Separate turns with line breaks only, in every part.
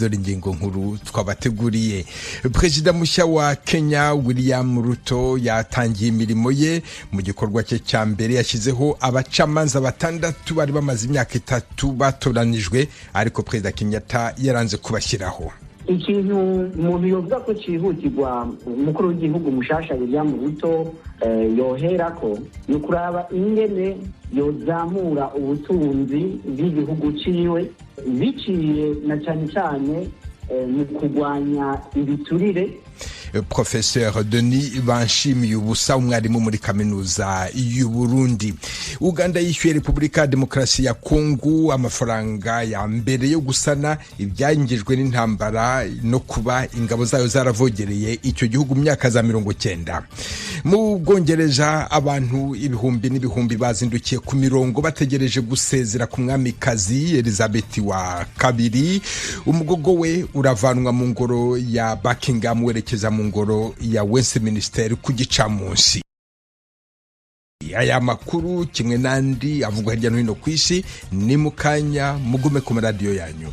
dore ingingo nkuru twabateguriye. Perezida mushya wa Kenya William Ruto yatangiye imirimo ye. Mu gikorwa cye cya mbere yashyizeho abacamanza batandatu bari bamaze imyaka 3 batoranijwe, ariko Perezida Kenyatta yaranze kubashyiraho.
Ikintu umuntu yovuga ko cihutirwa umukuru w'igihugu mushasha William Ruto yoherako ni kuraba ingene yozamura ubutunzi bw'igihugu ciwe biciye na cyane mu kurwanya ibiturire.
Professeur Denis Banshimiye Ubusa, umwarimu muri kaminuza y'u Burundi. Uganda yishyuye Repubulika ya Demokarasi ya Kongo amafaranga ya mbere yo gusana ibyangijwe n'intambara no kuba ingabo zayo zaravogereye icyo gihugu mu myaka za 90. Mu Bwongereza abantu ibihumbi n'ibihumbi bazindukiye ku mirongo bategereje gusezera ku mwamikazi Elizabeth wa kabiri. Umugogo we uravanwa mu ngoro ya Buckingham werekeza mu ngoro ya Westminster ku gicamunsi. Aya makuru kimwe nandi avugwa hirya no hino ku isi ni mukanya, mugume ku radio yanyu.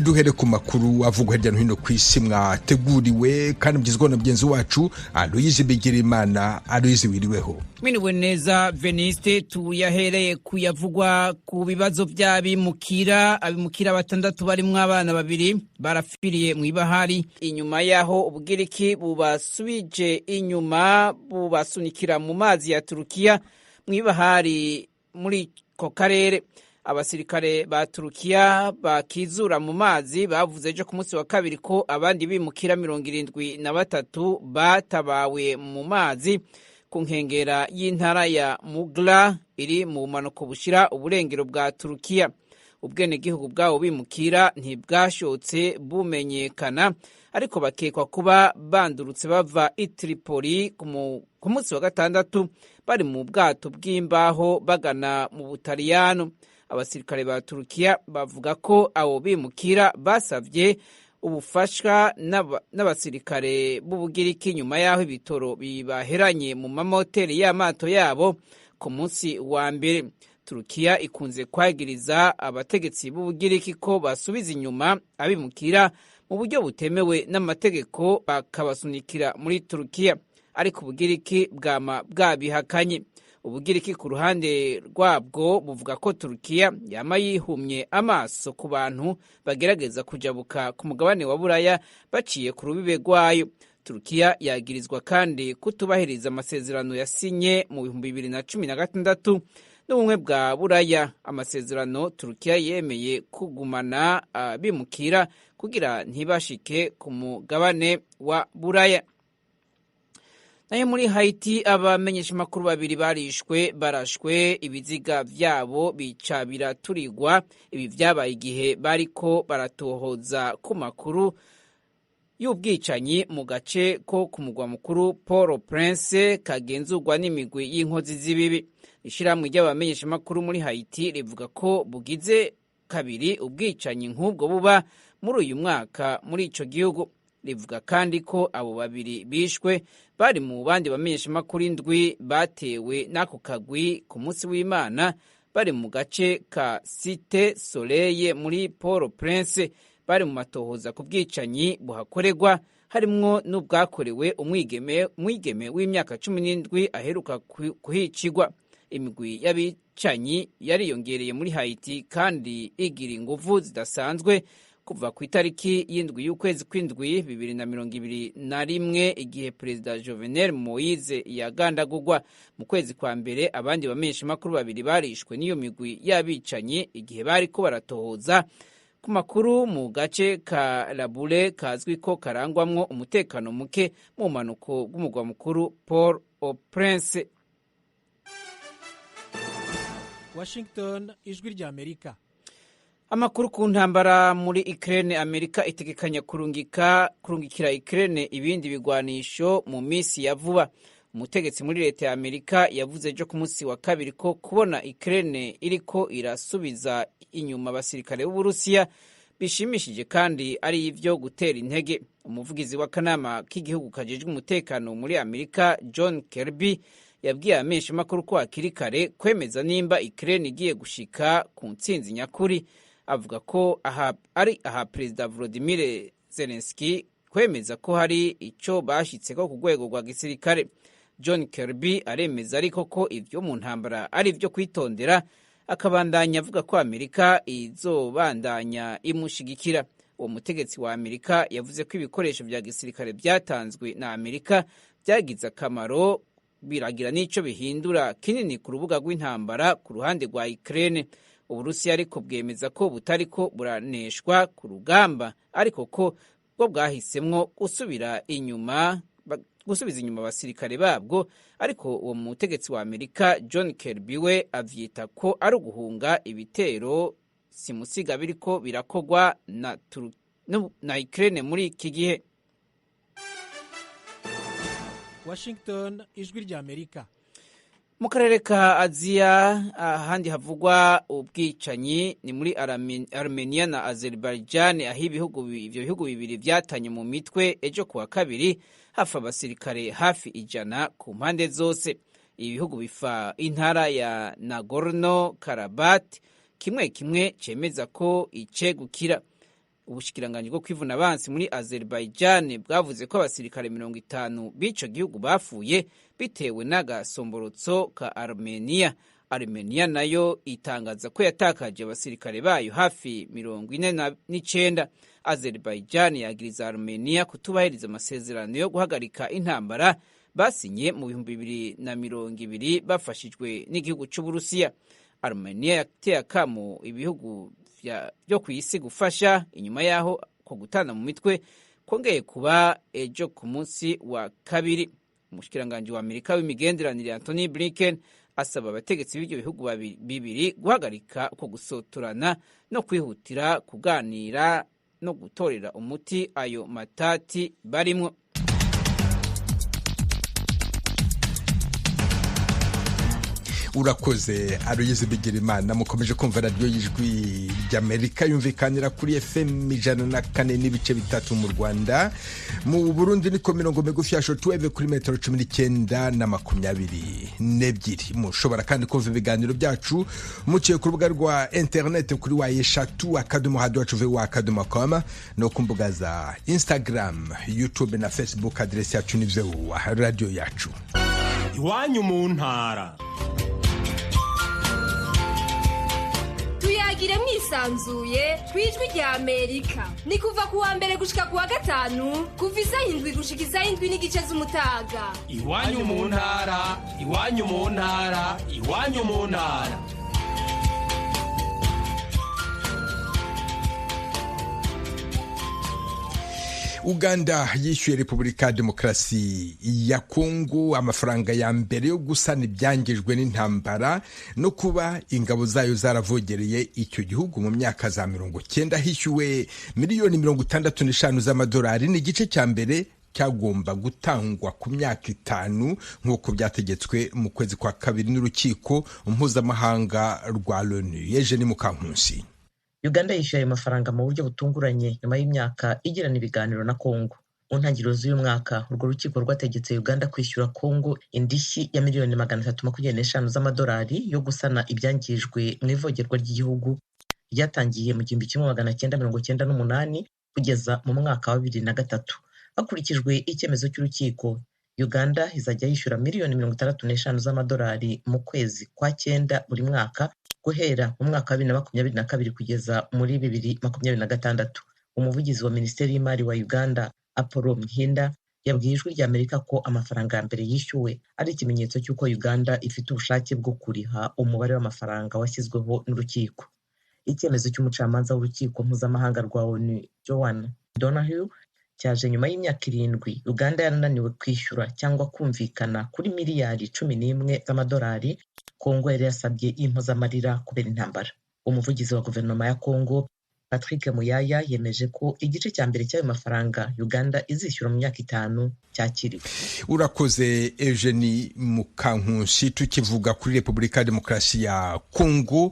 Duhere ku makuru avugwa hirya no hino ku isi mwateguriwe kandi mugizwe na mugenzi wacu Aloyize Bigirimana. Aloyize, wiriweho?
Mwiriwe neza Veniste. Tuyahereye kuyavugwa ku bibazo by'abimukira. Abimukira batandatu barimwo abana babiri barafiriye mu ibahari inyuma yaho Ubugiriki bubasubije inyuma bubasunikira mu mazi ya Turukiya mu ibahari muri ko karere. Abasirikare ba Turukiya bakizura mu mazi bavuze ejo ku munsi wa kabiri ko abandi bimukira 73 batabawe mu mazi ku nkengera y'intara ya Mugla iri mu bumanuko bushira uburengero bwa Turukiya. Ubwenegihugu bwabo bimukira ntibwashotse bumenyekana, ariko bakekwa kuba bandurutse bava i Tripoli ku munsi wa gatandatu bari mu bwato bw'imbaho bagana mu Butaliyano. Abasirikare ba Turukiya bavuga ko abo bimukira basavye ubufasha n'abasirikare b'Ubugiriki nyuma yaho ibitoro bibaheranye mu mamoteri y'amato yabo ku munsi wa mbere. Turukiya ikunze kwagiriza abategetsi b'Ubugiriki ko basubiza inyuma abimukira mu buryo butemewe n'amategeko bakabasunikira muri Turukiya, ariko Ubugiriki bwama bwabihakanye. Ubugiriki ku ruhande rwabwo buvuga ko Turukiya yama yihumye amaso ku bantu bagerageza kujabuka ku mugabane wa Buraya baciye ku rubibe rwayo. Turukiya yagirizwa kandi kutubahiriza amasezerano yasinye mu 2016 n'ubumwe bwa Buraya, amasezerano Turukiya yemeye kugumana bimukira kugira ntibashike ku mugabane wa Buraya. Nayo muri Haiti abamenyesha makuru babiri barashwe ibiziga vyabo bica biraturirwa. Ibi vyabaye igihe bariko baratohoza ku makuru y'ubwicanyi mu gace ko ku mugwa mukuru Port-au-Prince kagenzurwa n'imigwi y'inkozi z'ibibi. Ishirahamwe ry'abamenyesha makuru muri Haiti rivuga ko bugize kabiri ubwicanyi nk'ubwo buba muri uyu mwaka muri ico gihugu. Rivuga kandi ko abo babiri bishwe bari mu bandi bamenyesha makuru 7 batewe n'ako kagwi ku munsi w'Imana bari mu gace ka Cité Soleil muri Port-au-Prince. Bari mu matohoza ku bwicanyi buhakorerwa harimwo n'ubwakorewe umwigeme w'imyaka 17 aheruka kuhicigwa. Imigwi y'abicanyi yariyongereye muri Haiti kandi igira inguvu zidasanzwe kuva ku itariki y'indwi y'ukwezi kw'indwi 2021 igihe Perezida Jovenel Moise yagandagurwa. Mu kwezi kwa mbere abandi bamenyesha makuru babiri barishwe n'iyo migwi y'abicanyi igihe bariko baratohoza ku makuru mu gace ka Labule kazwi ko karangwamwo umutekano muke mu manuko bw'umugwa mukuru Port-au-Prince.
Washington, ijwi rya Amerika.
Amakuru ku ntambara muri Ukraine. Amerika itegekanya kurungikira Ukraine ibindi bigwanisho mu misi ya vuba. Umutegetsi muri leta ya Amerika yavuze ejo ku munsi wa kabiri ko kubona Ukraine iriko irasubiza inyuma abasirikare b'Uburusiya bishimishije kandi ari ivyo gutera intege. Umuvugizi w'akanama k'igihugu kajejwe umutekano muri Amerika John Kirby yabwiye amenshi makuru ko akiri kare kwemeza nimba Ukraine igiye gushika ku ntsinzi nyakuri. avuga ko ari aha Perezida Volodymyr Zelensky kwemeza ko hari icyo bashyitseko ku rwego rwa gisirikare. John Kirby aremeza ariko ko ivyo mu ntambara ari vyo kwitondera, akabandanya avuga ko Amerika izobandanya imushigikira. Uwo mutegetsi wa Amerika yavuze ko ibikoresho vya gisirikare vyatanzwe na Amerika vyagize akamaro, biragira n'ico bihindura kinini ku rubuga rw'intambara ku ruhande rwa Ukraine. Uburusiya ariko bwemeza ko butariko buraneshwa ku rugamba, ariko ko bwo bwahisemwo gusubiza inyuma abasirikare babwo. Ariko uwo mutegetsi wa Amerika John Kirby we avyita ko ari uguhunga ibitero simusiga biriko birakogwa na Ukraine muri iki gihe.
Washington, ijwi rya Amerika.
Mu karere ka Aziya ahandi havugwa ubwicanyi ni muri Armenia na Azerbaijan, aho ivyo bihugu bibiri vyatanye mu mitwe ejo kuwa kabiri, hafi abasirikare hafi 100 ku mpande zose. Ibihugu bifa intara ya Nagorno Karabakh kimwe kimwe cemeza ko icegukira. Ubushikiranganji bwo kwivuna abansi muri Azerbaijan bwavuze ko abasirikare 50 b'ico gihugu bapfuye bitewe n'agasomborotso ka Armenia. Armenia nayo itangaza ko yatakaje abasirikare bayo hafi 49. Azerbaijan yagiriza Armenia kutubahiriza amasezerano yo guhagarika intambara basinye mu 2020 bafashijwe n'igihugu c'Uburusiya. Armenia yateye akamo ibihugu byo ku isi gufasha inyuma yaho ko gutana mu mitwe kongeye kuba ejo ku munsi wa kabiri. Umushikiranganji wa Amerika w'imigenderanire Anthony Blinken asaba abategetsi b'ibyo bihugu bibiri guhagarika ko gusotorana no kwihutira kuganira no gutorera umuti ayo matati barimwo.
Urakoze Aloyize Bigirimana. Mukomeje kumva radio y'ijwi ry'Amerika yumvikanira kuri FM 104.3 mu Rwanda. Mu Burundi niko mirongo migufi ya shortwave kuri metero 19 na 22. Mushobora kandi kumva ibiganiro byacu muciye ku rubuga rwa internet kuri wa_radio@voa.com no ku mbuga za Instagram, YouTube na Facebook. Adresi yacu ni VOA radio yacu.
Iwanyu mu ntara.
Tuyagire mwisanzuye kwijwi rya Amerika. Ni kuva kuwa mbere gushika kuwa gatanu, kuva 7 gushika 7 n'igice z'umutaga.
Iwanyu mu ntara, iwanyu mu ntara, iwanyu mu ntara.
Uganda yishyuye Repubulika Demokarasi ya Kongo amafaranga ya mbere yo gusana ibyangijwe n'intambara no kuba ingabo zayo zaravogereye icyo gihugu mu myaka za 90. Hishyuwe miliyoni 65 z'amadolari. Ni igice cya mbere cyagomba gutangwa ku myaka 5 nk'uko byategetswe mu kwezi kwa kabiri n'urukiko mpuzamahanga rwa Loni. Eugene Mukankusi.
Uganda yishyuye ayo mafaranga mu buryo butunguranye nyuma y'imyaka igirana ibiganiro na Kongo. Mu ntangiriro z'uyu mwaka urwo rukiko rwategetse Uganda kwishyura Kongo indishyi ya miliyoni 325 z'amadolari yo gusana ibyangijwe mu ivogerwa ry'igihugu ryatangiye mu 1998 kugeza mu mwaka wa 2003. Hakurikijwe icyemezo cy'urukiko, Uganda izajya yishyura miliyoni 65 z'amadolari mu kwezi kwa 9 buri mwaka guhera mu mwaka wa 2022 kugeza muri 2026. Umuvugizi wa Minisiteri y'Imari wa Uganda Apollo Mhinda yabwiye ijwi rya Amerika ko amafaranga ya mbere yishyuwe ari ikimenyetso cy'uko Uganda ifite ubushake bwo kuriha umubare w'amafaranga washyizweho n'urukiko. Icyemezo cy'umucamanza w'urukiko mpuzamahanga rwa ONU Joan Donoghue cyaje nyuma y'imyaka 7 Uganda yarananiwe kwishyura cyangwa kumvikana kuri miliyari 11 z'amadolari Kongo yari yasabye impozamarira kubera intambara. Umuvugizi wa guverinoma ya Kongo Patrick Muyaya yemeje ko igice cya mbere cy'ayo mafaranga Uganda izishyura mu myaka 5 cyakiriwe.
Urakoze Eugenie Mukankusi. Tukivuga kuri Repubulika ya Demokarasi ya Kongo,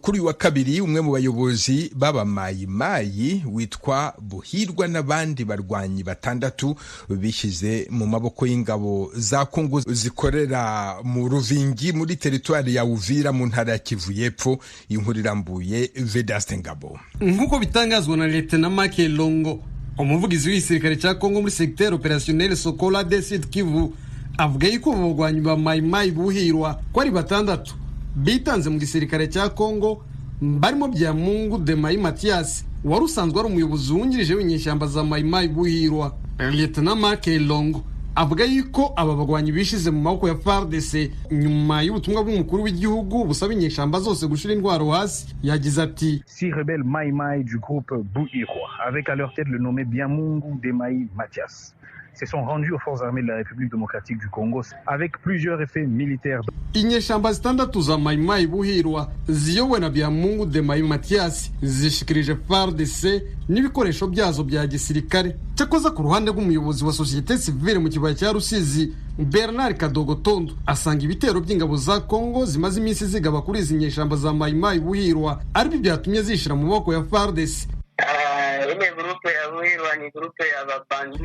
kuri wa kabiri umwe mu bayobozi b'abamayimayi witwa Buhirwa n'abandi barwanyi 6 bishyize mu maboko y'ingabo za Kongo zikorera mu Ruvingi muri teritwari ya Uvira mu ntara ya Kivu y'Epfo. Inkuru irambuye Vedaste Ngabo.
Nk'uko bitangazwa na Lieutenant Make Longo, umuvugizi w'igisirikare cya Kongo muri secteur opérationnel Sokola de Sud Kivu, avuga yuko abagwanyi ba Mayimayi Buhirwa ko ari 6 bitanze mu gisirikare cya Kongo, barimo Byamungu Demayi Mathias wari usanzwe ari umuyobozi wungirije w'inyeshyamba za Mayimayi Buhirwa. Lieutenant Make Longo avuga yuko aba bagwanyi bishize mu maboko ya FARDC nyuma y'ubutumwa bw'umukuru w'igihugu busaba inyeshyamba zose gushira indwaro hasi. Yagize ati:
6 rebelles Maïmaï du groupe Buhirwa, avec à leur tête le nommé Byamungu Demayi Mathias, se sont rendus aux forces armées de la République démocratique du Congo avec plusieurs effets militaires.
Inyeshyamba 6 za Mayimayi Buhirwa ziyobowe na Byamungu Demayi Mathias zishikirije FARDC n'ibikoresho byazo bya gisirikare. Cyakoza ku ruhande rw'umuyobozi wa société civile mu kibaya cya Rusizi, Bernard Kadogotondo, asanga ibitero by'ingabo za Kongo zimaze iminsi zigaba kuri izi nyeshyamba za Mayimayi Buhirwa ari byo byatumye zishira mu maboko ya FARDC.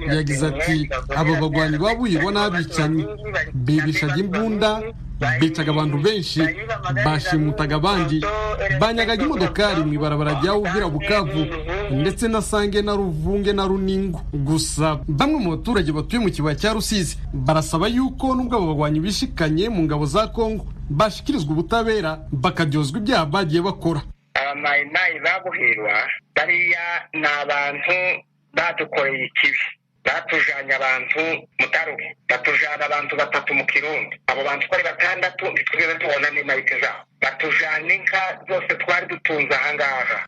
Yagize ati: aba bagwanyi ba Buhirwa n'abicanyi bibishaga imbunda, bicaga abantu benshi, bashimutaga abandi, banyagaga imodokari mu ibarabara rya Uvira Bukavu ndetse na Sange na Ruvunge na Runingo. Gusa bamwe mu baturage batuye mu kibaya cya Rusizi barasaba yuko nubwo aba bagwanyi bishikanye mu ngabo za Kongo bashikirizwa ubutabera bakadyozwa ibyaha bagiye bakora.
Mayimayi babuhirwa bariya ni abantu badukoreye ikibi, batujanye abantu mutaruke, batujana abantu 3 mu Kirundi. Abo bantu ko ari 6 ntitwigeze tubona n'imarike zabo, batujana inka zose twari dutunze ahangaha.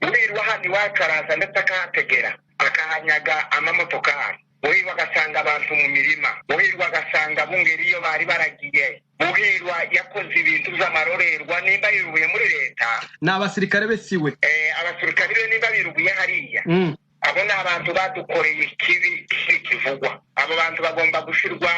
Buhirwa hano iwacu araza ndetse akahategera akahanyaga amamotokari. Buhirwa agasanga abantu mu mirima, Buhirwa agasanga bungeri iyo bari baragiye. Buhirwa yakoze ibintu by'amarorerwa nimba yirubuye muri leta.
N'abasirikare be siwe.
Abasirikare be nimba birubuye hariya. Abo ni abantu badukoreye ikibi kivugwa. Abo bantu bagomba gushirwa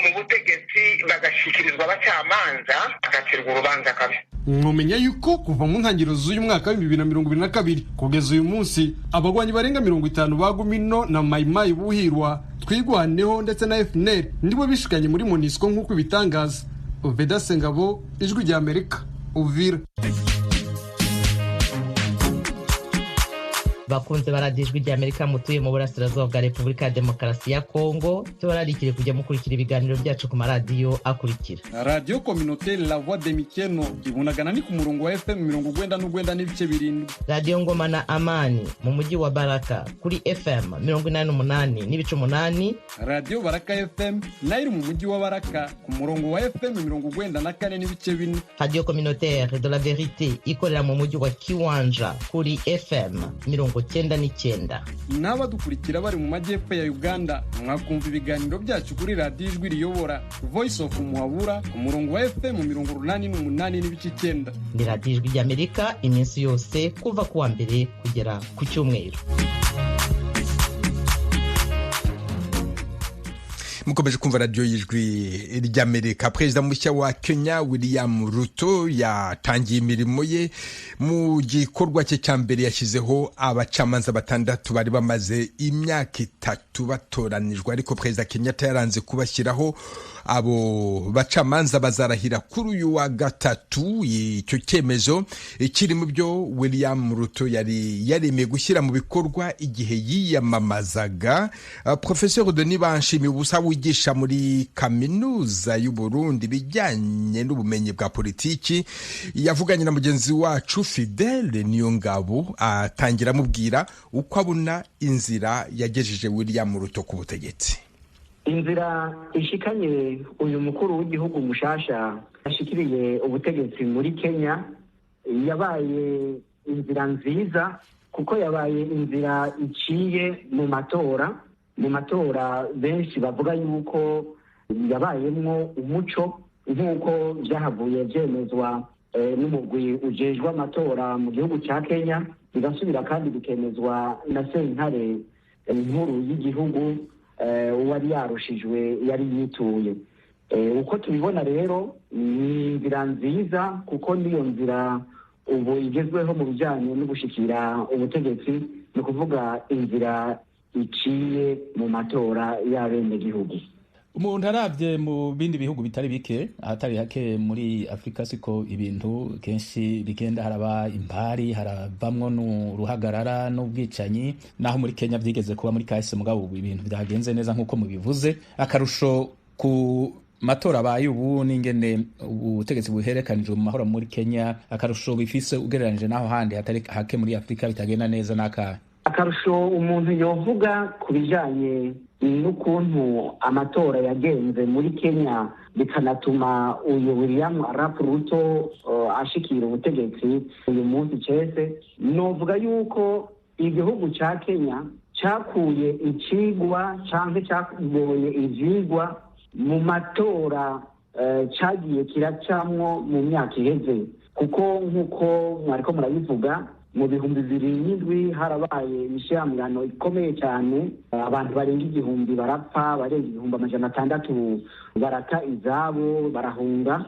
mu butegetsi bagashikirizwa abacamanza bagacirwa urubanza kabi.
Mwomenya yuko kuva mu ntangiriro z'uyu mwaka wa 2022 kugeza uyu munsi abagwanyi barenga 50 bagumino na Mayimayi Buhirwa twigwaneho ndetse na FNL ndibo bishikanye muri Monisco nk'uko bitangaza. Vedaste Ngabo, Ijwi rya Amerika, Uvira.
Bakunze baradijwe rya Amerika mutuye mu burasirazuba bwa Repubulika ya Demokarasi ya Kongo, tubararikire kujya mukurikira ibiganiro byacu ku maradiyo akurikira:
Radio Communautaire La Voix de Mikeno ibunagana ni ku murongo wa FM 99 n'ibice 7,
Radio Ngoma na Amani mu mujyi wa Baraka kuri FM 88 n'ibice 8,
Radio Baraka FM nayo iri mu mujyi wa Baraka ku murongo wa FM 94 n'ibice 4,
Radio Communautaire de la Vérité ikorera mu mujyi wa Kiwanja kuri FM 99.
N'abadukurikira bari mu majyepfo ya Uganda mwakumva ibiganiro byacu kuri Radio Ijwi riyobora Voice of Muhabura ku murongo wa FM 88 n'ibice 9.
Ni Radio Ijwi rya Amerika iminsi yose kuva kuwa mbere kugera ku cyumweru.
Mukomeje kumva radio y'Ijwi ry'Amerika. Perezida mushya wa Kenya William Ruto yatangiye imirimo ye. Mu gikorwa cye cya mbere yashyizeho abacamanza 6 bari bamaze imyaka 3 batoranijwe, ariko Perezida Kenyatta yaranze kubashyiraho. Abo bacamanza bazarahira kuri uyu wa gatatu. Icyo cyemezo kiri mu byo William Ruto yari yaremeye gushyira mu bikorwa igihe yiyamamazaga. Professeur Denis Banshimi Ubusa wigisha muri kaminuza y'u Burundi bijyanye n'ubumenyi bwa politiki yavuganye na mugenzi wacu Fidèle Niyongabo atangira amubwira uko abona inzira yagejeje William Ruto ku butegetsi.
Inzira ishikanye uyu mukuru w'igihugu mushasha ashikiriye ubutegetsi muri Kenya yabaye inzira nziza, kuko yabaye inzira iciye mu matora benshi bavuga yuko yabayemwo umuco nk'uko byahavuye byemezwa n'umugwi ujejwe amatora mu gihugu cya Kenya, bigasubira kandi bikemezwa na sentare nkuru y'igihugu uwari yarushijwe yari yituye. Uko tubibona rero ni inzira nziza, kuko niyo nzira ubu igezweho mu bijyanye no gushikira ubutegetsi, ni ukuvuga inzira iciye mu matora y'abenegihugu.
Umuntu arabye mu bindi bihugu bitari bike, ahatari hake muri Afrika, siko ibintu kenshi bigenda, haraba impari, harabamwo n'uruhagarara n'ubwicanyi, naho muri Kenya byigeze kuba muri kahise, mugabo ubu ibintu byagenze neza nk'uko mubivuze. Akarusho ku matora abaye ubu n'ingene ubutegetsi buherekanije mu mahoro muri Kenya, akarusho bifise ugereranije naho handi hatari hake muri Afrika bitagenda neza n'akahe?
Akarusho umuntu yovuga ku bijanye n'ukuntu amatora yagenze muri Kenya bikanatuma uyu William Arap Ruto ashikira ubutegetsi uyu munsi cese, novuga yuko igihugu ca Kenya cakuye icigwa canke cakuboye ivyigwa mu matora cagiye kiracamwo mu myaka iheze, kuko nk'uko mwariko murabivuga mu 2007 harabaye imishamirano ikomeye cyane, abantu barenga 1000 barapfa, barenga 600 barata izabo barahunga.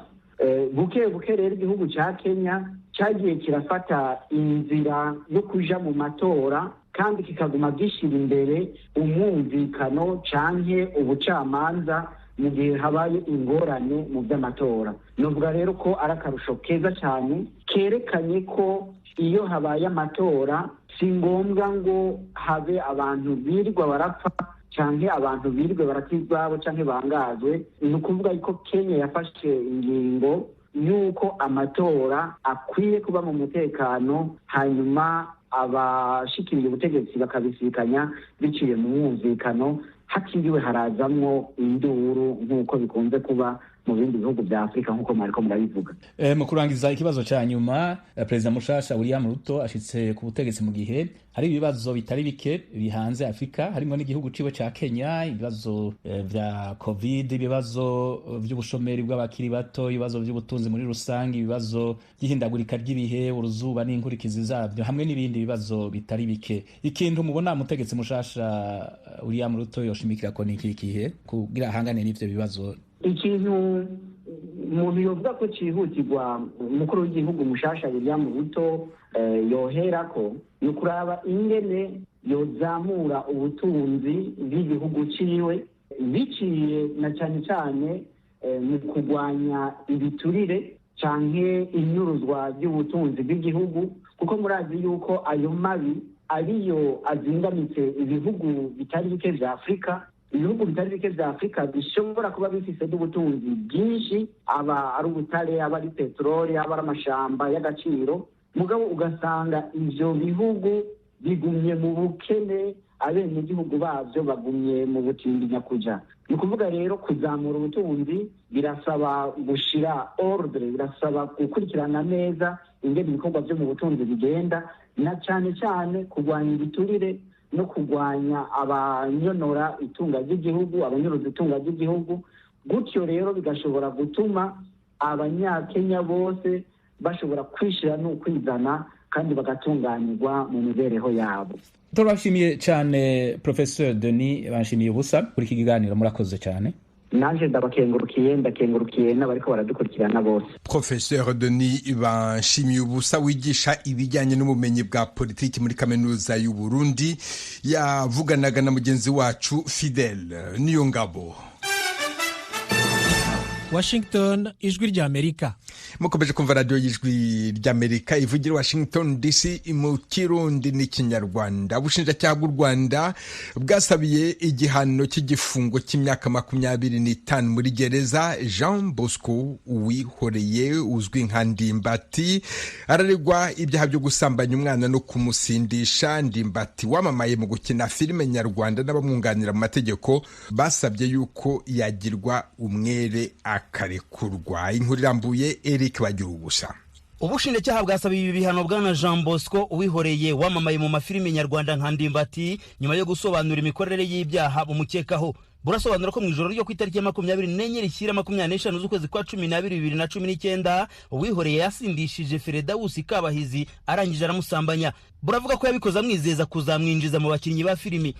Buke buke rero igihugu cya Kenya cyagiye kirafata inzira yo kuja mu matora, kandi kikaguma gishira imbere umwumvikano canke ubucamanza mu gihe habaye ingorane mu by'amatora. Novuga rero ko ari akarusho keza cyane kerekanye ko iyo habaye amatora si ngombwa ngo habe abantu birirwa barapfa canke abantu birirwe baratizwabo canke bangazwe. Ni ukuvuga yuko Kenya yafashe ingingo yuko amatora akwiye kuba mu mutekano, hanyuma abashikiriye ubutegetsi bakabisikanya biciye mu mwumvikano, hatiriwe harazamwo induru nk'uko bikunze kuba mu bindi bihugu bya Afrika nk'uko mwariko murabivuga.
Mu kurangiza ikibazo ca nyuma, Perezida mushasha William Ruto ashitse ku butegetsi mu gihe hari ibibazo bitari bike bihanze Afrika, harimo n'igihugu ciwe ca Kenya, ibibazo vya Covid, ibibazo vy'ubushomeri bw'abakiri bato, ibibazo vy'ubutunzi muri rusangi, ibibazo by'ihindagurika ry'ibihe, uruzuba n'inkurikizi zavyo, hamwe n'ibindi bibazo bitari bike. Ikintu mubona mutegetsi mushasha William Ruto yoshimikira ko ni ikihe kugira ahangane n'ivyo bibazo?
Ikintu umuntu yovuga ko cihutirwa umukuru w'igihugu mushasha William Ruto yoherako ni kuraba ingene yozamura ubutunzi bw'igihugu ciwe, biciye na cyane cyane mu kurwanya ibiturire canke inyuruzwa ry'ubutunzi bw'igihugu, kuko murazi yuko ayo mabi ariyo azingamitse ibihugu bitari bike vya Afrika. Ibihugu bitari bike vya Afrika bishobora kuba bifise n'ubutunzi bwinshi, aba ari ubutare, aba ari peteroli, aba ari amashamba y'agaciro, mugabo ugasanga ivyo bihugu bigumye mu bukene, abenegihugu bavyo bagumye mu butindi nyakuja. Ni ukuvuga rero kuzamura ubutunzi birasaba gushira ordre, birasaba gukurikirana neza ingene ibikorwa vyo mu butunzi bigenda, na cane cane kurwanya ibiturire no kurwanya abanyonora itunga ry'igihugu, abanyoroza itunga ry'igihugu. Gutyo rero bigashobora gutuma abanyakenya bose bashobora kwishira no kwizana kandi bagatunganirwa mu mibereho yabo.
Turabashimiye cyane Professeur Denis Banshimiye ubusa kuri iki kiganiro, murakoze cyane.
Nanje ndakengurukiye n'abariko baradukurikirana bose.
Professeur Denis Banshimiye ubusa wigisha ibijyanye n'ubumenyi bwa politiki muri kaminuza y'u Burundi yavuganaga na mugenzi wacu Fidel Niyongabo.
Washington, ijwi ry'Amerika.
Mukomeje kumva radio y'ijwi ry'Amerika ivugira Washington DC mu Kirundi n'Ikinyarwanda. Ubushinjacyaha bw'u Rwanda bwasabiye igihano cy'igifungo cy'imyaka 25 muri gereza Jean Bosco Uwihoreye uzwi nka Ndimbati araregwa ibyaha byo gusambanya umwana no kumusindisha. Ndimbati wamamaye mu gukina filime nyarwanda n'abamwunganira mu mategeko basabye yuko yagirwa umwere akarekurwa. Inkuru irambuye Eric Bagirugusa.
Ubushinjacyaha bwasabiye ibi bihano bwana Jean Bosco Uwihoreye wamamaye mu mafilime nyarwanda nka Ndimbati nyuma yo gusobanura imikorere y'ibyaha bumukekaho. burasobanura ko mu ijoro ryo ku itariki ya 24 rishyira 25 z'ukwezi kwa 12 2019 uwihoreye yasindishije Feredawusi Kabahizi arangije aramusambanya. Buravuga ko yabikoze amwizeza kuzamwinjiza mu bakinnyi ba filimi.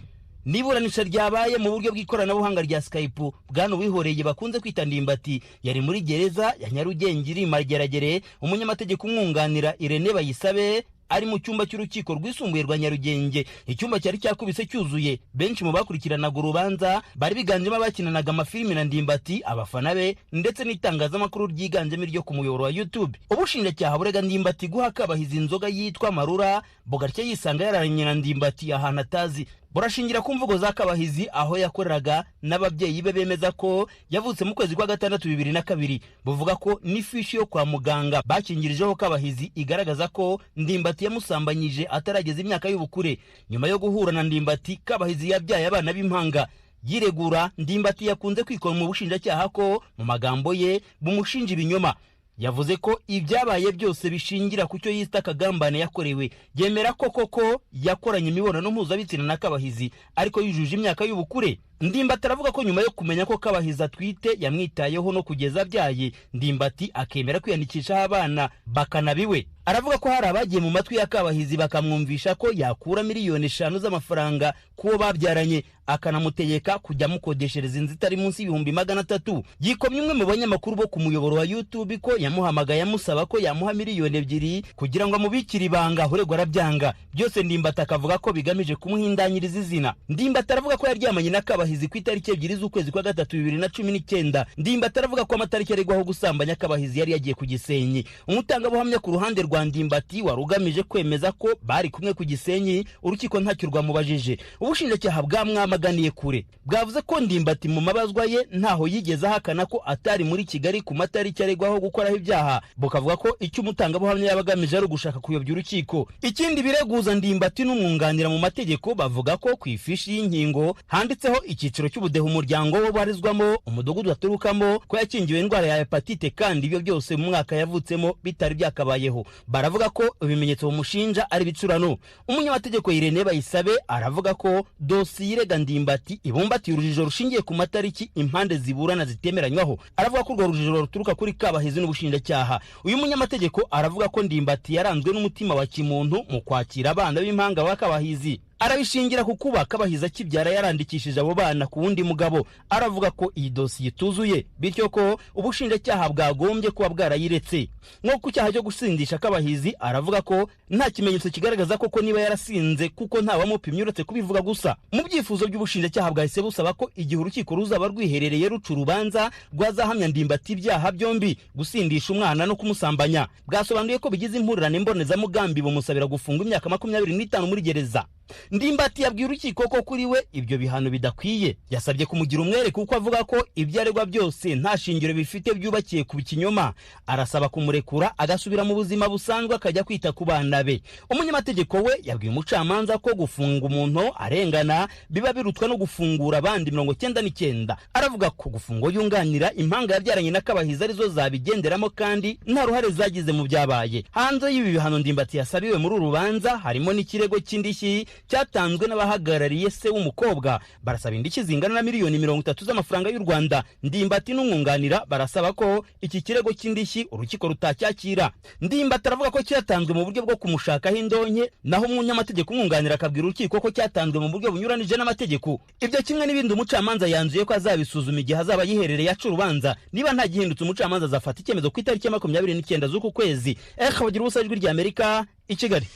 Niburanisha ryabaye mu buryo bw'ikoranabuhanga rya Skype, bwana Uwihoreye bakunze kwita Ndimbati yari muri gereza ya Nyarugenge iri Mageragere. Umunyamategeko umwunganira Irene Bayisabe ari mu cyumba cy'urukiko rwisumbuye rwa Nyarugenge. Icyumba cyari cyakubise cyuzuye, benshi mu bakurikiranaga urubanza bari biganjemo abakinanaga amafilimi na Ndimbati, abafana be ndetse n'itangazamakuru ryiganjemo iryo ku muyoboro wa YouTube. Ubushinjacyaha burega Ndimbati guha Kabahizi inzoga yitwa Marura, Bogartye yisanga yararanye na Ndimbati ahantu atazi. Burashingira ku mvugo za Kabahizi aho yakoreraga n'ababyeyi be bemeza ko yavutse mu kwezi kwa gatandatu 2002. Buvuga ko n'ifishi yo kwa muganga bakingirijeho Kabahizi igaragaza ko Ndimbati yamusambanyije atarageza imyaka y'ubukure. Nyuma yo guhura na Ndimbati, Kabahizi yabyaye abana b'impanga. Yiregura, Ndimbati yakunze kwikora mu bushinjacyaha ko mu magambo ye bumushinja ibinyoma. Yavuze ko ibyabaye byose bishingira ku cyo yita akagambane yakorewe. Yemera ko koko yakoranye imibonano mpuzabitsina na Kabahizi ariko yujuje imyaka y'ubukure. Ndimbati aravuga ko nyuma yo kumenya ko Kabahizi atwite yamwitayeho no kugeza abyaye, Ndimbati akemera kwiyandikishaho abana bakanabiwe. Aravuga ko hari abagiye mu matwi ya Kabahizi bakamwumvisha ko yakura miliyoni 5 z'amafaranga kuwo babyaranye, akanamutegeka kujya mukodeshereza inzu itari munsi y'ibihumbi 300. Yikomye umwe mu banyamakuru bo ku muyoboro wa YouTube ko yamuhamagaye amusaba ko yamuha miliyoni 2 kugira ngo amubikire ibanga, uregwa arabyanga. Byose Ndimbati akavuga ko bigamije kumuhindanyiriza izina. Ndimbati aravuga ko yaryamanye na Kabahizi ku itariki 2 z'ukwezi kwa gatatu 2019. Ndimbati aravuga ko amatariki aregwaho gusambanya Kabahizi yari yagiye ku Gisenyi. Umutangabuhamya ku ruhande rwa Ndimbati warugamije kwemeza ko bari kumwe ku Gisenyi, urukiko ntacyo rwamubajije. Ubushinjacyaha bwamwamaganiye kure, bwavuze ko Ndimbati mu mabazwa ye ntaho yigeze ahakana ko atari muri Kigali ku matariki aregwaho gukoraho ibyaha. Bukavuga ko icyo umutangabuhamya yabagamije ari ugushaka kuyobya urukiko. Ikindi bireguza Ndimbati n'umwunganira mu mategeko bavuga ko ku ifishi y'inkingo handitseho icyiciro cy'ubudehe umuryango we barizwamo, umudugudu aturukamo, ko yakingiwe indwara ya hepatite, kandi ibyo byose mu mwaka yavutsemo bitari byakabayeho. Baravuga ko ibimenyetso umushinja ari bicurano. Umunyamategeko Irene Bayisabe aravuga ko dosiye irega Ndimbati ibumbatiye urujijo rushingiye ku matariki impande ziburana zitemeranywaho. Aravuga ko urwo rujijo ruturuka kuri Kabahizi n'ubushinjacyaha. Uyu munyamategeko aravuga ko Ndimbati yaranzwe n'umutima wa kimuntu mu kwakira abana b'impanga ba Kabahizi. Arabishingira ku kuba Kabahizi akibyara yarandikishije abo bana ku wundi mugabo. Aravuga ko iyi dosiye ituzuye, bityo ko ubushinjacyaha bwagombye kuba bwarayiretse. Nko ku cyaha cyo gusindisha Kabahizi aravuga ko nta kimenyetso kigaragaza koko niba yarasinze kuko nta wamupimye uretse kubivuga gusa. Mu byifuzo by'ubushinjacyaha bwahise busaba ko igihe urukiko ruzaba rwiherereye ruca urubanza rwazahamya Ndimbati ibyaha byombi, gusindisha umwana no kumusambanya. Bwasobanuye ko bigize impurirane mbonezamugambi bumusabira gufunga imyaka 25 muri gereza. Ndimbati yabwiye urukiko ko kuri we ibyo bihano bidakwiye. Yasabye kumugira umwere kuko avuga ko ibyaregwa byose nta shingiro bifite byubakiye ku bikinyoma. Arasaba kumurekura agasubira mu buzima busanzwe akajya kwita ku bana be. Umunyamategeko we yabwiye umucamanza ko gufunga umuntu arengana biba birutwa no gufungura abandi 99. Aravuga ko gufunga yunganira impanga yabyaranye na Kabahizi arizo zabigenderamo kandi nta ruhare zagize mu byabaye. Hanze y'ibi bihano Ndimbati yasabiwe muri urubanza harimo n'ikirego cy'indishyi cyatanzwe n'abahagarariye se w'umukobwa. Barasaba indishyi zingana na miliyoni 30 z'amafaranga y'u Rwanda. Ndimbati n'umwunganira barasaba ko iki kirego cy'indishyi urukiko rutacyakira. Ndimbati aravuga ko cyatanzwe mu buryo bwo kumushakaho indonke, naho umunyamategeko umwunganira akabwira urukiko ko cyatanzwe mu buryo bunyuranije n'amategeko. Ibyo kimwe n'ibindi umucamanza yanzuye ko azabisuzuma igihe hazaba yiherereye aca urubanza. Niba nta gihindutse umucamanza azafata icyemezo ku itariki ya 29 z'uku kwezi. Bagira ubusa ijwi rya Amerika i Kigali.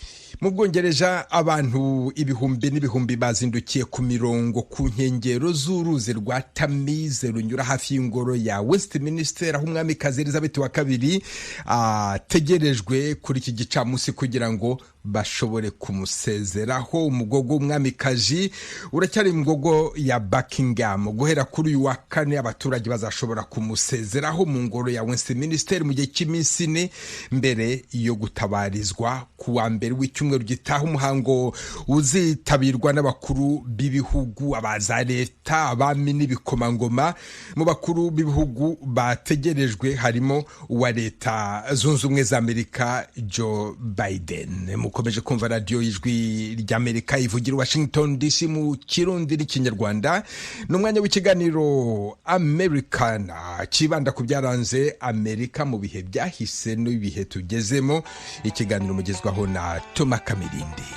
Mu Bwongereza abantu ibihumbi n'ibihumbi bazindukiye ku mirongo ku nkengero z'uruzi rwa Tamize runyura hafi y'ingoro ya Westminster aho umwamikazi Elizabeth wa kabiri ategerejwe kuri iki gicamunsi kugira ngo bashobore kumusezeraho. Umugogo w'umwamikazi uracyari umugogo ya Buckingham. Guhera kuri uyu wa kane abaturage bazashobora kumusezeraho mu ngoro ya Westminster mu gihe cy'iminsi 4 mbere yo gutabarizwa ku wa mbere w'icyumweru gitaha. Umuhango uzitabirwa n'abakuru b'ibihugu, abaza leta, abami n'ibikomangoma. Mu bakuru b'ibihugu bategerejwe harimo uwa leta zunze ubumwe za Amerika Joe Biden. mukomeje kumva radiyo y'ijwi ry'Amerika ivugira Washington DC mu Kirundi n'Ikinyarwanda. N'umwanya w'ikiganiro Americana kibanda ku byaranze Amerika mu bihe byahise n'ibihe tugezemo. Ikiganiro mugezwaho na Toma Kamirindi.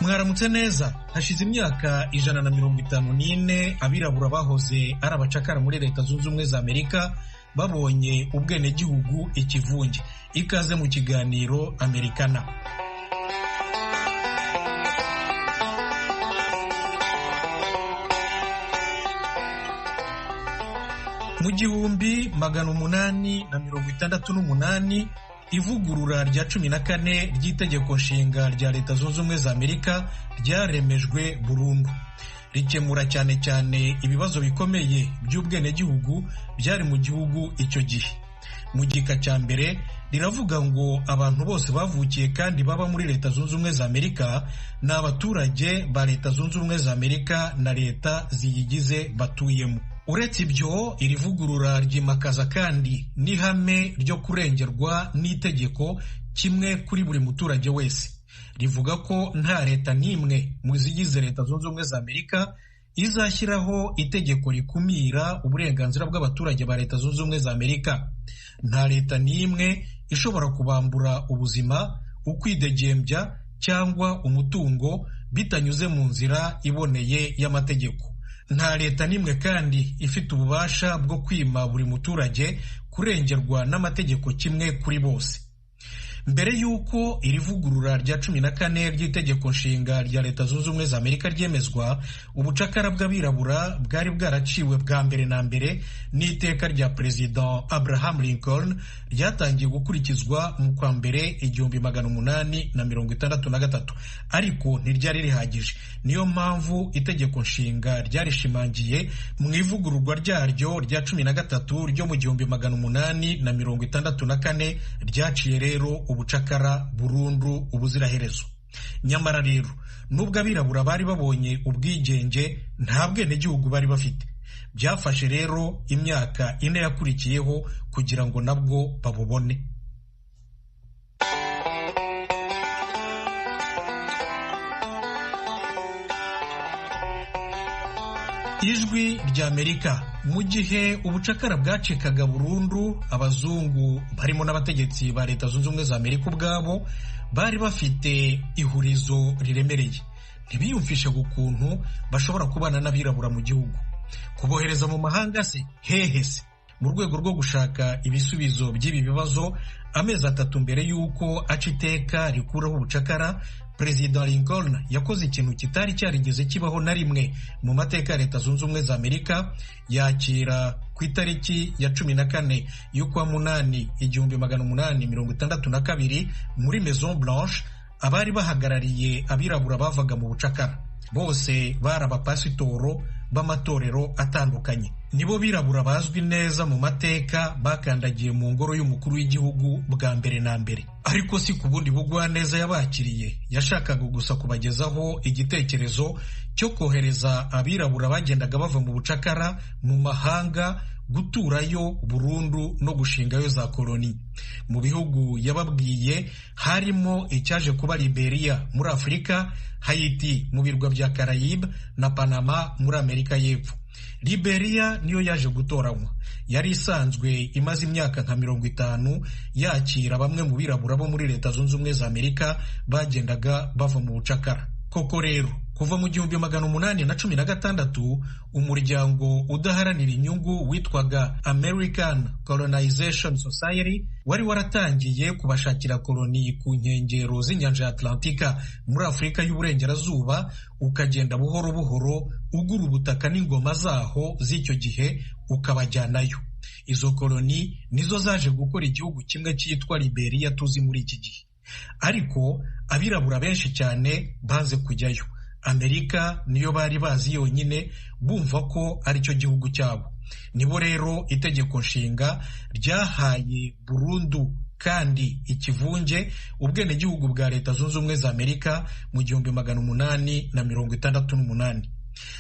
Mwaramutse neza. Hashize imyaka 154 abirabura bahoze ari abacakara muri Leta Zunze Ubumwe za Amerika babonye ubwenegihugu ikivunge. Ikaze mu kiganiro Americana. Mu 1868 ivugurura rya 14 ry'itegeko nshinga rya Leta Zunze Ubumwe za Amerika ryaremejwe burundu. Rikemura cyane cyane ibibazo bikomeye by'ubwenegihugu byari mu gihugu icyo gihe. Mu gika cya mbere riravuga ngo abantu bose bavukiye kandi baba muri Leta Zunze Ubumwe za Amerika ni abaturage ba Leta Zunze Ubumwe za Amerika na leta ziyigize batuyemo. Uretse ibyo, iri vugurura ryimakaza kandi n'ihame ryo kurengerwa n'itegeko kimwe kuri buri muturage wese. Rivuga ko nta leta n'imwe mu zigize Leta Zunze Ubumwe za Amerika izashyiraho itegeko rikumira uburenganzira bw'abaturage ba Leta Zunze Ubumwe za Amerika. Nta leta n'imwe ishobora kubambura ubuzima, ukwidegembya cyangwa umutungo bitanyuze mu nzira iboneye y'amategeko. Nta leta n'imwe kandi ifite ububasha bwo kwima buri muturage kurengerwa n'amategeko kimwe kuri bose. Mbere y'uko iri vugurura rya 14 ry'itegeko nshinga rya Leta Zunze Ubumwe za Amerika ryemezwa, ubucakara bw'abirabura bwari bwaraciwe bwa mbere na mbere n'iteka rya Perezida Abraham Lincoln ryatangiye gukurikizwa mu kwa mbere 1863, ariko ntiryari rihagije. Niyo mpamvu itegeko nshinga ryarishimangiye mu ivugururwa ryaryo rya 13 ryo mu 1864 ryaciye rero ubucakara burundu ubuziraherezo. Nyamara rero nubwo abirabura bari babonye ubwigenge, nta bwenegihugu bari bafite. Byafashe rero imyaka 4 yakurikiyeho kugira ngo nabwo babubone. Ijwi rya Amerika. Mu gihe ubucakara bwacikaga burundu, abazungu barimo n'abategetsi ba Leta Zunze Ubumwe za Amerika ubwabo bari bafite ihurizo riremereye. Ntibiyumvishe ukuntu bashobora kubana n'abirabura mu gihugu. Kubohereza mu mahanga se hehe se? Mu rwego rwo gushaka ibisubizo by'ibi bibazo, amezi 3 mbere y'uko aca iteka rikuraho ubucakara, Perezida Lincoln yakoze ikintu kitari cyarigeze kibaho na rimwe mu mateka ya Leta Zunze Ubumwe za Amerika. Yakira ku itariki ya 14 y'ukwa munani 1862 muri Maison Blanche abari bahagarariye abirabura bavaga mu bucakara. Bose bari abapasitoro b'amatorero atandukanye. Nibo birabura bazwi neza mu mateka bakandagiye mu ngoro y'umukuru w'igihugu bwa mbere na mbere. Ariko si ku bundi bugwaneza yabakiriye. Yashakaga gusa kubagezaho igitekerezo cyo kohereza abirabura bagendaga bava mu bucakara mu mahanga guturayo burundu no gushingayo za koloni. Mu bihugu yababwiye harimo icyaje kuba Liberia muri Afurika, Haiti mu birwa bya Caraïbes na Panama muri Amerika y'Epfo. Liberia niyo yaje gutoranywa. Yari isanzwe imaze imyaka nka 50 yakira bamwe mu birabura bo muri Leta Zunze Ubumwe za Amerika bagendaga bava mu bucakara. Koko rero kuva mu 1816 umuryango udaharanira inyungu witwaga American Colonization Society wari waratangiye kubashakira koloni ku nkengero z'inyanja ya Atlantika muri Afurika y'Uburengerazuba, ukagenda buhoro buhoro ugura ubutaka n'ingoma zaho z'icyo gihe ukabajyanayo. Izo koloni nizo zaje gukora igihugu kimwe cyitwa Liberia tuzi muri iki gihe. Ariko abirabura benshi cyane banze kujyayo. Amerika niyo bari bazi yonyine, bumva ko ari cyo gihugu cyabo. Nibo rero itegeko nshinga ryahaye burundu kandi ikivunge ubwenegihugu bwa Leta Zunze Ubumwe za Amerika mu 1868.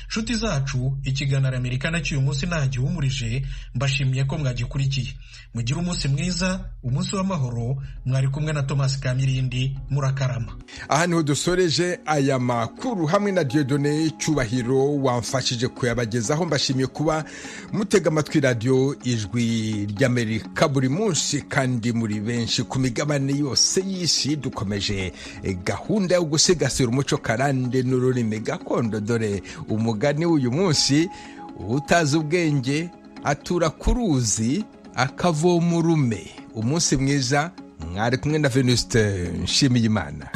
nshuti zacu, ikiganiro Amerikana cy'uyu munsi ntagihumurije. Mbashimiye ko mwagikurikiye. Mugire umunsi mwiza, umunsi w'amahoro. Mwari kumwe na Thomas Kamirindi. Murakarama.
Aha niho dusoreje aya makuru hamwe na Dieudonné Cyubahiro wamfashije kuyabagezaho. Mbashimiye kuba mutega amatwi radio Ijwi ry'Amerika buri munsi kandi muri benshi ku migabane yose y'isi. Dukomeje gahunda yo gusigasira umuco karande n'ururimi gakondo. Dore umugani w'uyu munsi: utazi ubwenge atura ku ruzi akavoma urume. Umunsi mwiza. Mwari kumwe na Venuste Nshimiyimana.